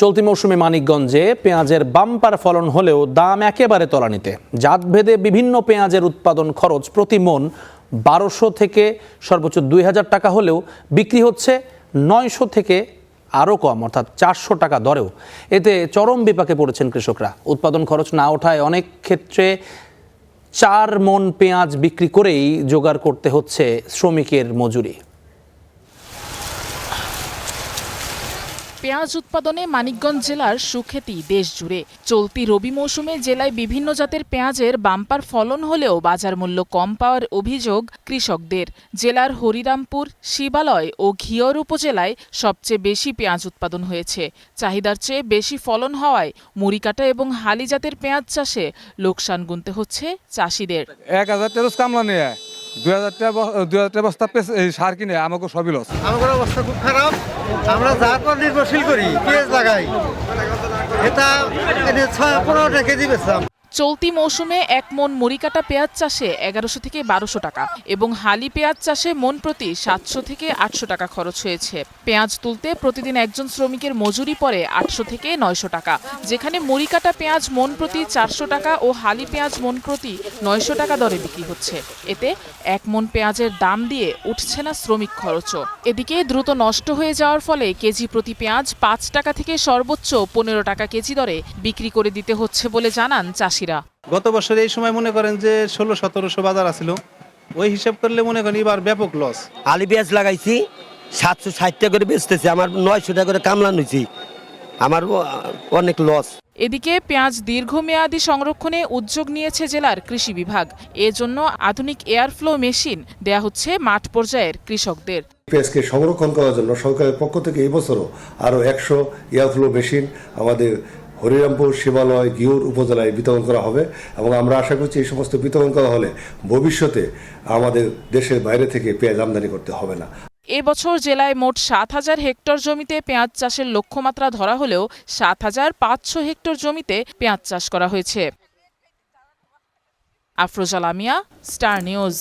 চলতি মৌসুমে মানিকগঞ্জে পেঁয়াজের বাম্পার ফলন হলেও দাম একেবারে তলানিতে। জাতভেদে বিভিন্ন পেঁয়াজের উৎপাদন খরচ প্রতি মণ ১২০০ থেকে সর্বোচ্চ ২০০০ টাকা হলেও বিক্রি হচ্ছে ৯০০ থেকে আরও কম, অর্থাৎ ৪০০ টাকা দরেও। এতে চরম বিপাকে পড়েছেন কৃষকরা। উৎপাদন খরচ না ওঠায় অনেক ক্ষেত্রে ৪ মণ পেঁয়াজ বিক্রি করেই জোগাড় করতে হচ্ছে শ্রমিকের মজুরি। পেঁয়াজ উৎপাদনে মানিকগঞ্জ জেলার সুখ্যাতি দেশ জুড়ে। চলতি রবি মৌসুমে জেলায় বিভিন্ন জাতের পেঁয়াজের বাম্পার ফলন হলেও বাজার মূল্য কম পাওয়ার অভিযোগ কৃষকদের। জেলার হরিরামপুর, শিবালয় ও ঘিওর উপজেলায় সবচেয়ে বেশি পেঁয়াজ উৎপাদন হয়েছে। চাহিদার চেয়ে বেশি ফলন হওয়ায় মুড়িকাটা এবং হালি জাতের পেঁয়াজ চাষে লোকসান গুনতে হচ্ছে চাষিদের। ১,০০০ টাকা কামলা নিয়ে ২,০০০ বস্তা সার কিনে আমাকে সবই লস। আমাদের অবস্থা খুব খারাপ। আমরা যার পর নির্ভরশীল করি, পেঁয়াজ লাগাই, এটা ১৫ কেজি বেচলাম। চলতি মৌসুমে ১ মণ মুড়িকাটা পেঁয়াজ চাষে ১১০০ থেকে ১২০০ টাকা এবং হালি পেঁয়াজ চাষে মণ প্রতি ৭০০ থেকে ৮০০ টাকা খরচ হয়েছে। পেঁয়াজ তুলতে প্রতিদিন একজন শ্রমিকের মজুরি পড়ে ৮০০ থেকে ৯০০ টাকা, যেখানে মুড়িকাটা পেঁয়াজ মণ প্রতি ৪০০ টাকা ও হালি পেঁয়াজ মণ প্রতি ৯০০ টাকা দরে বিক্রি হচ্ছে। এতে ১ মণ পেঁয়াজের দাম দিয়ে উঠছে না শ্রমিক খরচও। এদিকে দ্রুত নষ্ট হয়ে যাওয়ার ফলে কেজি প্রতি পেঁয়াজ ৫ টাকা থেকে সর্বোচ্চ ১৫ টাকা কেজি দরে বিক্রি করে দিতে হচ্ছে বলে জানান চাষি। গত বছর এই সময় মনে করেন যে ১৬-১৭০০ বাজার আছিল, ওই হিসাব করলে মনে করেন এবার ব্যাপক লস। আলি পেঁয়াজ লাগাইছি ৭৬০ টাকা করে বেচতেছি, আমার ৯০০ টাকা করে কামলা নিয়েছি, আমার অনেক লস। এদিকে পেঁয়াজ দীর্ঘমেয়াদী সংরক্ষণে উদ্যোগ নিয়েছে জেলার কৃষি বিভাগ। এজন্য আধুনিক এয়ারফ্লো মেশিন দেয়া হচ্ছে মাঠ পর্যায়ের কৃষকদের। পেঁয়াজকে সংরক্ষণ করার জন্য সরকারের পক্ষ থেকে এই বছরও আরও ১০০ এয়ারফ্লো মেশিন আমাদের হরিরামপুর, শিবালয়, ঘিওর উপজেলায় বিতরণ করা হবে এবং আমরা আশা করছি এই সমস্ত বিতরণ করা হলে ভবিষ্যতে আমাদের দেশের বাইরে থেকে পেঁয়াজ আমদানি করতে হবে না। এবছর জেলায় মোট ৭,০০০ হেক্টর জমিতে পেঁয়াজ চাষের লক্ষ্যমাত্রা ধরা হলেও ৭,৫০০ হেক্টর জমিতে পেঁয়াজ চাষ করা হয়েছে। Afroza Lamia, star news.